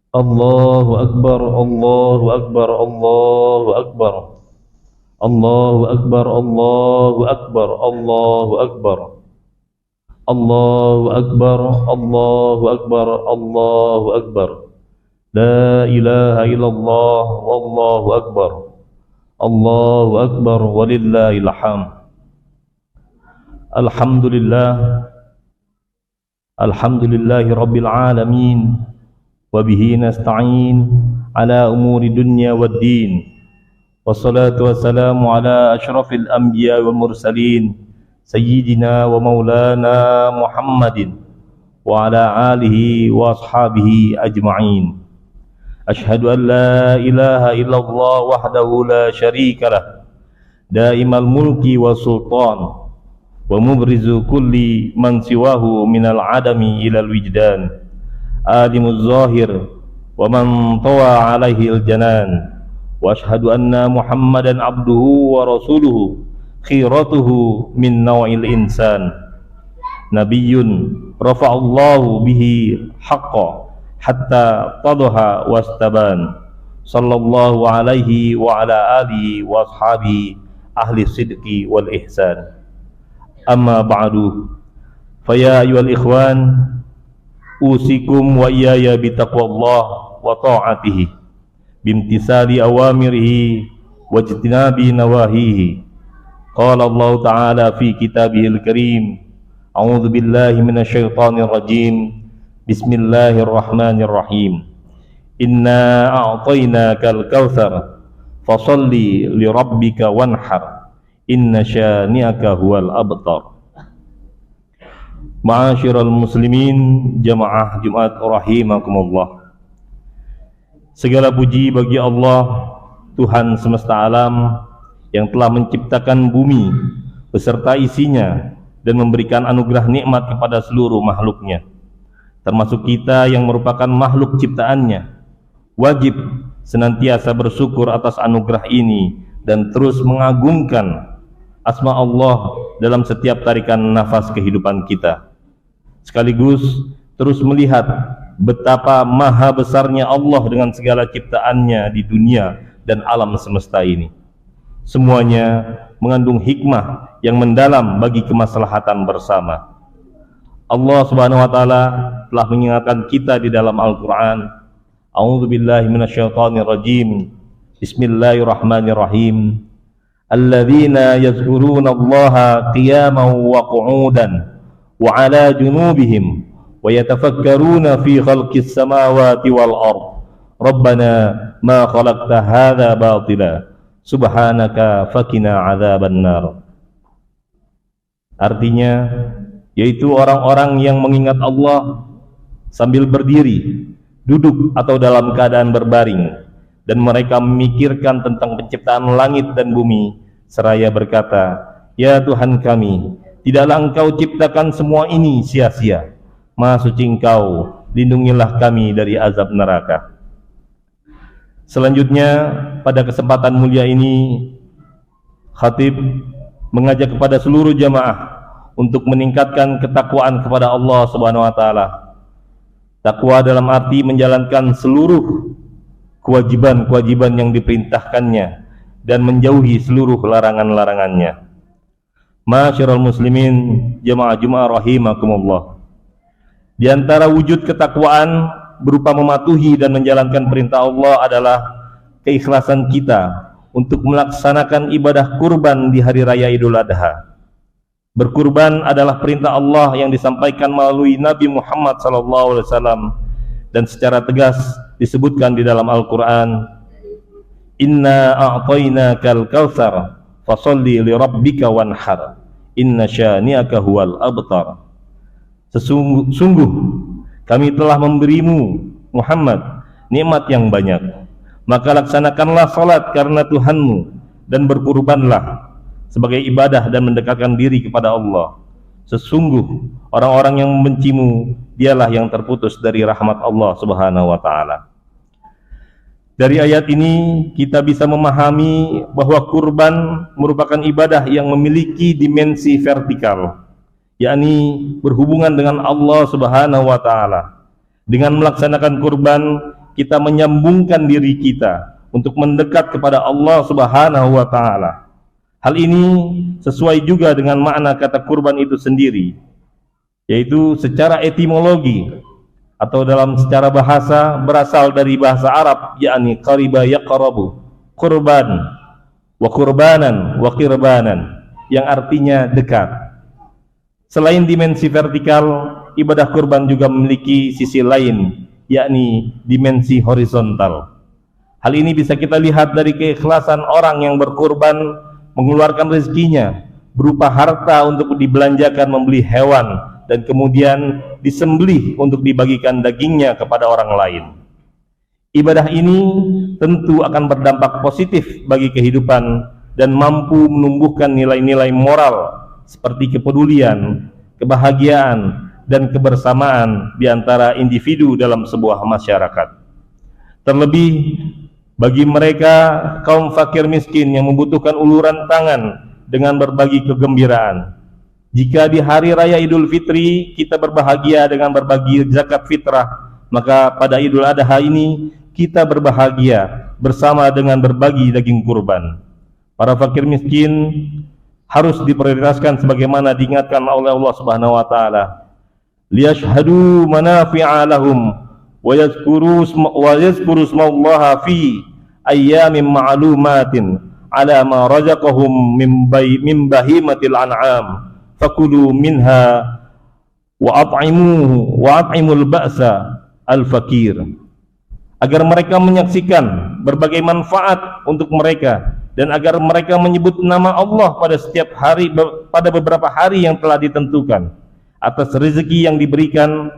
Allahu Akbar, Allahu Akbar, Allahu Akbar, Allahu Akbar, Allahu Akbar, Allahu Akbar, Allahu Akbar, Allahu Akbar, Allahu Akbar. La ilaha illallah, wallahu akbar, Allahu Akbar, walillahil hamd. Alhamdulillahi rabbil alamin, wa bihi nasta'in ala umuri dunya waddin. Wassalatu wassalamu ala asyrafil anbiya wal mursalin, sayyidina wa maulana Muhammadin wa ala alihi wa ashabihi ajma'in. Ashhadu an la ilaha illallah wahdahu la syarika lah, daimal mulki wa sultan, wa mubrizu kulli man siwahu minal adami ilal wijdan, alimuz zahir wa man tawa alaihi aljanan. Wa ashhadu anna Muhammadan abduhu wa rasuluhu, khiratuhu min naw'il insan, nabiyyun rafa'allahu bihi haqqa hatta tadha wastaban, sallallahu alaihi wa ala alihi wa ashabihi ahli sidqi wal ihsan. Amma ba'du, faya ayyuhal ikhwan, usikum wa iyaya bitaqwallah wa ta'atihi, bimtisali awamirihi wa ijtinabi nawahihi. Qala Allah ta'ala fi kitabihil karim, a'udzu billahi minasyaitonir rajim, bismillahirrahmanirrahim. Inna a'tainakal kautsar fasholli lirabbika wanhar, inna syani'aka huwal abtar. Ma'asyiral muslimin, jamaah Jumat rahimakumullah. Segala puji bagi Allah, Tuhan semesta alam, yang telah menciptakan bumi beserta isinya dan memberikan anugerah nikmat kepada seluruh makhluknya, termasuk kita yang merupakan makhluk ciptaannya. Wajib senantiasa bersyukur atas anugerah ini dan terus mengagungkan asma Allah dalam setiap tarikan nafas kehidupan kita, sekaligus terus melihat betapa maha besarnya Allah dengan segala ciptaannya di dunia dan alam semesta ini. Semuanya mengandung hikmah yang mendalam bagi kemaslahatan bersama. Allah Subhanahu wa taala telah mengingatkan kita di dalam Al-Qur'an, a'udzu billahi minasyaitonir rajim, bismillahirrahmanirrahim. Alladzina yazkuruna Allaha qiyaman wa qu'udan wa 'ala junubihim wa yatafakkaruna fi khalqis samawati wal ard. Rabbana ma khalaqta hadza batila, subhanaka faqina 'adzaban nar. Artinya, yaitu orang-orang yang mengingat Allah sambil berdiri, duduk atau dalam keadaan berbaring, dan mereka memikirkan tentang penciptaan langit dan bumi, seraya berkata, ya Tuhan kami, tidaklah Engkau ciptakan semua ini sia-sia. Maha suci Engkau, lindungilah kami dari azab neraka. Selanjutnya, pada kesempatan mulia ini, khatib mengajak kepada seluruh jamaah untuk meningkatkan ketakwaan kepada Allah Subhanahu wa taala. Takwa dalam arti menjalankan seluruh kewajiban-kewajiban yang diperintahkannya dan menjauhi seluruh larangan-larangannya. Ma'asyiral muslimin, jamaah Jumat rahimakumullah. Di antara wujud ketakwaan berupa mematuhi dan menjalankan perintah Allah adalah keikhlasan kita untuk melaksanakan ibadah kurban di hari raya Idul Adha. Berkurban adalah perintah Allah yang disampaikan melalui Nabi Muhammad SAW, dan secara tegas disebutkan di dalam Al-Quran, Inna a'tainakal kautsar fasholli lirabbika wanhar, inna syani'aka huwal abtar. Sungguh kami telah memberimu Muhammad nikmat yang banyak, maka laksanakanlah salat karena Tuhanmu dan berkurbanlah sebagai ibadah dan mendekatkan diri kepada Allah. Sesungguh orang-orang yang membencimu, dialah yang terputus dari rahmat Allah Subhanahu wa taala. Dari ayat ini kita bisa memahami bahwa kurban merupakan ibadah yang memiliki dimensi vertikal, yakni berhubungan dengan Allah Subhanahu wa taala. Dengan melaksanakan kurban, kita menyambungkan diri kita untuk mendekat kepada Allah Subhanahu wa taala. Hal ini sesuai juga dengan makna kata kurban itu sendiri, yaitu secara etimologi atau dalam secara bahasa berasal dari bahasa Arab, yakni qariba yaqrabu, kurban wa kurbanan wa qirbanan, yang artinya dekat. Selain dimensi vertikal, ibadah kurban juga memiliki sisi lain, yakni dimensi horizontal. Hal ini bisa kita lihat dari keikhlasan orang yang berkurban mengeluarkan rezekinya berupa harta untuk dibelanjakan membeli hewan dan kemudian disembelih untuk dibagikan dagingnya kepada orang lain. Ibadah ini tentu akan berdampak positif bagi kehidupan dan mampu menumbuhkan nilai-nilai moral seperti kepedulian, kebahagiaan, dan kebersamaan di antara individu dalam sebuah masyarakat. Terlebih bagi mereka kaum fakir miskin yang membutuhkan uluran tangan dengan berbagi kegembiraan. Jika di hari raya Idul Fitri kita berbahagia dengan berbagi zakat fitrah, maka pada Idul Adha ini kita berbahagia bersama dengan berbagi daging kurban. Para fakir miskin harus diprioritaskan sebagaimana diingatkan oleh Allah Subhanahu wa taala. Liyashhadu manafi'a lahum wa yadhkuru ismallaha fi ayyamin ma'lumatin ala ma razaqahum min bahimatil an'am fakulu minha wa at'imul ba'sa al-fakir, agar mereka menyaksikan berbagai manfaat untuk mereka dan agar mereka menyebut nama Allah pada setiap hari, pada beberapa hari yang telah ditentukan atas rezeki yang diberikan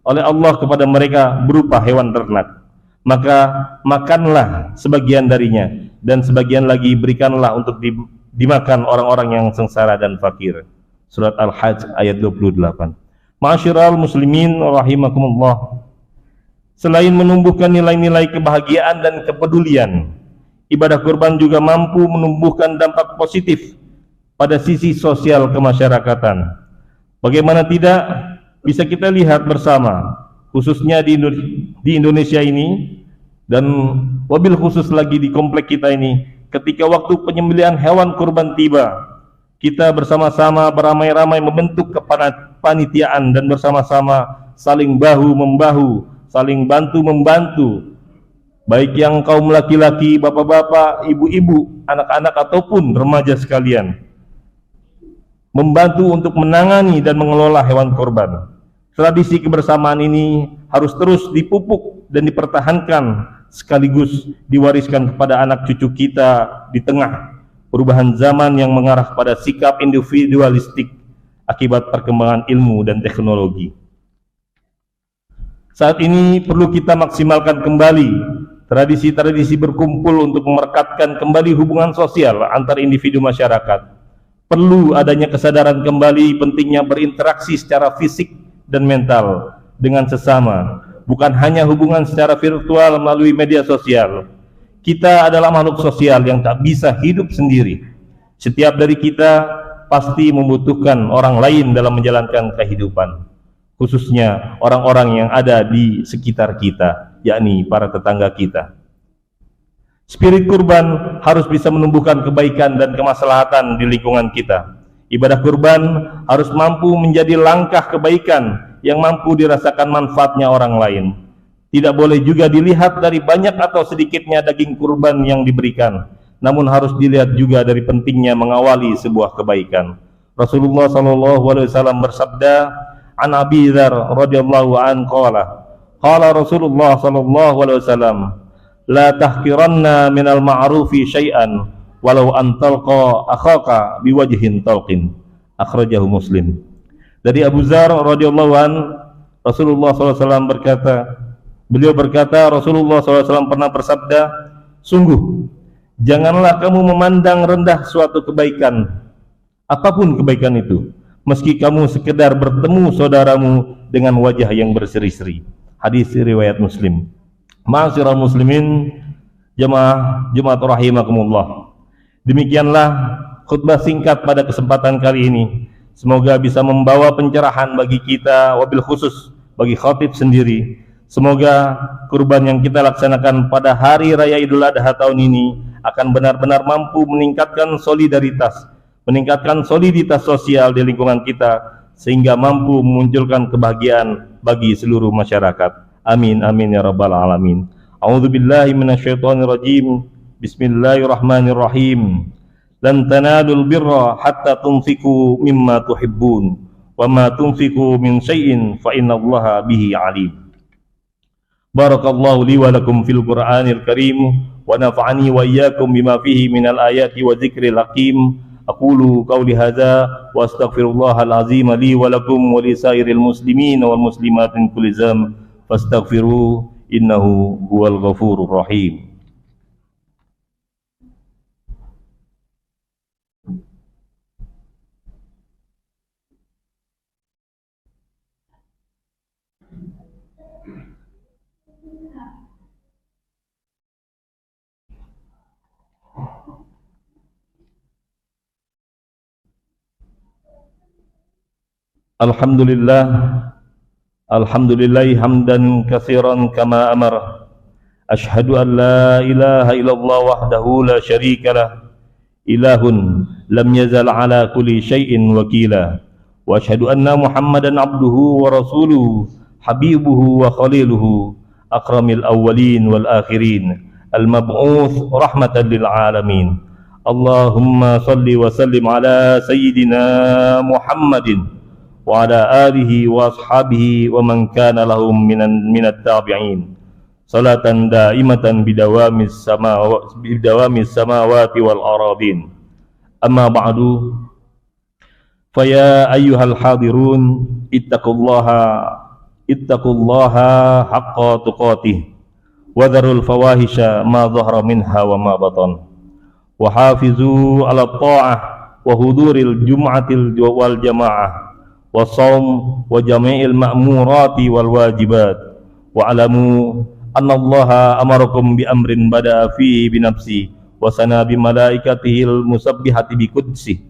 oleh Allah kepada mereka berupa hewan ternak. Maka makanlah sebagian darinya dan sebagian lagi berikanlah untuk dimakan orang-orang yang sengsara dan fakir. Surat Al-Hajj ayat 28. Ma'asyiral muslimin rahimakumullah. Selain menumbuhkan nilai-nilai kebahagiaan dan kepedulian, ibadah kurban juga mampu menumbuhkan dampak positif pada sisi sosial kemasyarakatan. Bagaimana tidak, bisa kita lihat bersama, khususnya di Indonesia ini, dan wabil khusus lagi di komplek kita ini, ketika waktu penyembelihan hewan kurban tiba, kita bersama-sama beramai-ramai membentuk kepanitiaan dan bersama-sama saling bahu-membahu, saling bantu-membantu, baik yang kaum laki-laki, bapak-bapak, ibu-ibu, anak-anak ataupun remaja sekalian, membantu untuk menangani dan mengelola hewan kurban. Tradisi kebersamaan ini harus terus dipupuk dan dipertahankan, sekaligus diwariskan kepada anak cucu kita di tengah perubahan zaman yang mengarah pada sikap individualistik akibat perkembangan ilmu dan teknologi. Saat ini perlu kita maksimalkan kembali tradisi-tradisi berkumpul untuk merekatkan kembali hubungan sosial antar individu masyarakat. Perlu adanya kesadaran kembali pentingnya berinteraksi secara fisik dan mental dengan sesama, bukan hanya hubungan secara virtual melalui media sosial. Kita adalah makhluk sosial yang tak bisa hidup sendiri. Setiap dari kita pasti membutuhkan orang lain dalam menjalankan kehidupan, khususnya orang-orang yang ada di sekitar kita, yakni para tetangga kita. Spirit kurban harus bisa menumbuhkan kebaikan dan kemaslahatan di lingkungan kita. Ibadah kurban harus mampu menjadi langkah kebaikan yang mampu dirasakan manfaatnya orang lain. Tidak boleh juga dilihat dari banyak atau sedikitnya daging kurban yang diberikan, namun harus dilihat juga dari pentingnya mengawali sebuah kebaikan. Rasulullah SAW bersabda, an Abi Dzar radhiyallahu an qala Rasulullah SAW, la tahqiranna minal ma'rufi syai'an walau an talqa akhaka biwajhin talqin. Akhrajahu Muslim. Dari Abu Dzar radhiyallahu an, Rasulullah SAW beliau berkata, Rasulullah SAW pernah bersabda, sungguh janganlah kamu memandang rendah suatu kebaikan, apapun kebaikan itu, meski kamu sekedar bertemu saudaramu dengan wajah yang berseri-seri. Hadis riwayat Muslim. Ma'asyiral muslimin, jemaah Jumat rahimakumullah. Demikianlah khutbah singkat pada kesempatan kali ini. Semoga bisa membawa pencerahan bagi kita, wabil khusus bagi khatib sendiri, Semoga kurban yang kita laksanakan pada hari raya Idul Adha tahun ini akan benar-benar mampu meningkatkan soliditas sosial di lingkungan kita, sehingga mampu memunculkan kebahagiaan bagi seluruh masyarakat. Amin amin ya rabbal alamin. A'udzubillahi minasyaitonir rajim. Bismillahirrahmanirrahim. Lan tanalul birra hatta tunfiqu mimma tuhibbun wa ma tunfiqu min syai'in fa innallaha bihi alim. Barakallahu li wa lakum fil Qur'anil Karim wa nafa'ani wa iyyakum bima fihi minal ayati wa dzikril hakim. Aqulu qawli hadza wa astaghfirullahal azim li wa lakum wa li sairil muslimin wal muslimat min kulli dzamb fastaghfiruhu innahu huwal ghafurur rahim. Alhamdulillah, alhamdulillahi hamdan katsiran kama amara. Ashhadu an la ilaha illallah wahdahu la syarika lah, ilahun lam yazal ala kulli syai'in wakila. Wa ashhadu anna Muhammadan abduhu wa rasuluhu, habibuhu wa khaliluhu, akramil awwalin wal akhirin, al-mab'uts rahmatan lil alamin. Allahumma salli wa sallim ala sayyidina Muhammadin wa ala alihi wa ashabihi wa man kana lahum minat tabi'in, salatan daimatan bidawamis samawati wal aradin. Amma ba'du, faya ayyuhal hadirun ittaqullaha haqqa tuqatih wa dharul fawahisha ma dhahara minha wa ma batan, wa hafizu ala ta'ah wa huduril jum'atil wal jamaah wassaum wa jami'il ma'murati wal wajibat. Wa alamu anna Allaha amarakum bi amrin bada'a fihi bi nafsi wa sana bi malaikatihil musabbihati bi qudsi.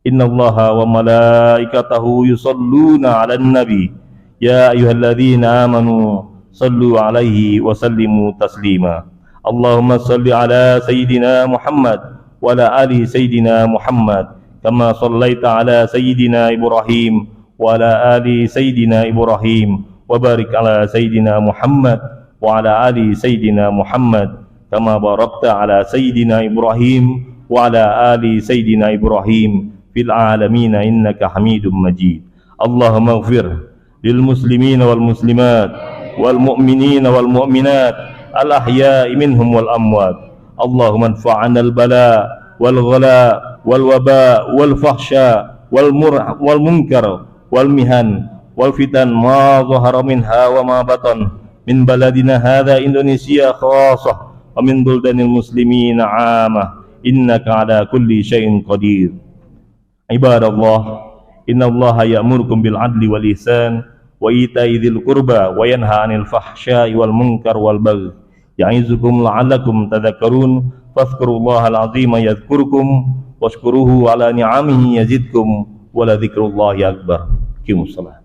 Inna Allaha wa malaikatahu yusalluna 'alan nabi ya ayyuhalladzina amanu sallu 'alaihi wa sallimu taslima. Allahumma salli 'ala sayyidina Muhammad wa 'ala ali sayyidina Muhammad kama sallaita 'ala sayyidina Ibrahim wa ala ali sayyidina Ibrahim wa barik ala sayyidina Muhammad wa ala ali sayyidina Muhammad kama barakta ala sayyidina Ibrahim wa ala ali sayyidina Ibrahim fil alamin innaka Hamidum Majid. Allahumma ighfir lil muslimina wal muslimat wal mu'minina wal mu'minat al ahya'i minhum wal amwat. Allahumma anfa'na al bala wal ghala wal waba wal fahsya wal munkar wal mihan wal fitan ma zahara minha wa ma batan min baladina hadha Indonesia khassah wa min buldanil muslimin 'amah innaka ala kulli syai'in qadir. Ibadallah, innallaha ya'murukum bil 'adli wal ihsan wa ita'i dzil qurba wa yanha 'anil fahsya'i wal munkar wal baghi ya'izukum la'allakum tadhakkarun. Fadhkurullahal 'azima yadhkurukum washkuruhu 'ala ni'amihi yazidkum wa la dzikrullahi akbar. Qimus shalah.